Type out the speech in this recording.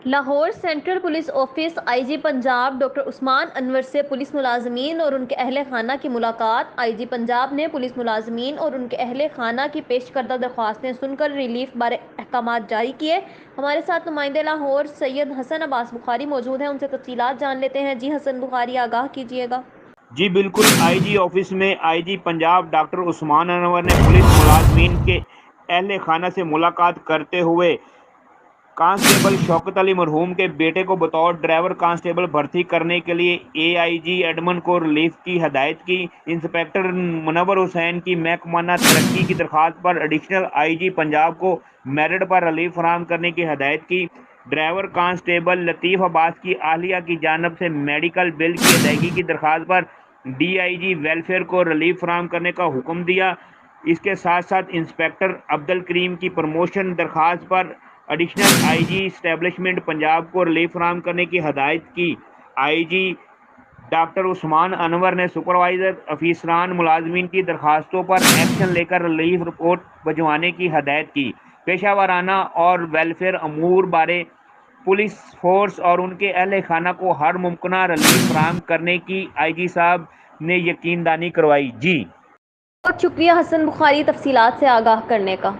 Lahore central police office I G Punjab doctor Usman Anwar سے police ملازمین اور ان کے اہل خانہ کی ملاقات۔ آئی جی پنجاب نے پولیس ملازمین اور ان کے اہل خانہ کی پیش کردہ درخواستیں سن کر ریلیف بارے احکامات جاری کیے۔ ہمارے ساتھ نمائندے لاہور سید حسن عباس بخاری موجود ہیں، ان سے تفصیلات جان لیتے ہیں۔ جی حسن بخاری، آگاہ کیجیے گا۔ جی بالکل، آئی جی آفس میں آئی جی پنجاب ڈاکٹر عثمان انور نے پولیس ملازمین کے اہل خانہ سے ملاقات کرتے ہوئے کانسٹیبل شوکت علی مرحوم کے بیٹے کو بطور ڈرائیور کانسٹیبل بھرتی کرنے کے لیے اے آئی جی ایڈمن کو ریلیف کی ہدایت کی۔ انسپکٹر منور حسین کی محکمانہ ترقی کی درخواست پر ایڈیشنل آئی جی پنجاب کو میرٹ پر ریلیف فراہم کرنے کی ہدایت کی۔ ڈرائیور کانسٹیبل لطیف عباس کی اہلیہ کی جانب سے میڈیکل بل کی ادائیگی کی درخواست پر ڈی آئی جی ویلفیئر کو ریلیف فراہم کرنے کا حکم دیا۔ اس کے ساتھ ساتھ انسپکٹر عبدالکریم کی پروموشن درخواست پر additional I G establishment Punjab کو ریلیف فراہم کرنے کی ہدایت کی۔ آئی جی ڈاکٹر عثمان انور نے سپروائزر افیسران ملازمین کی درخواستوں پر ایکشن لے کر ریلیف رپورٹ بھجوانے کی ہدایت کی۔ پیشہ ورانہ اور ویلفیئر امور بارے پولیس فورس اور ان کے اہل خانہ کو ہر ممکنہ ریلیف فراہم کرنے کی آئی جی صاحب نے یقین دہانی کروائی۔ جی بہت شکریہ حسن بخاری، تفصیلات سے آگاہ کرنے کا۔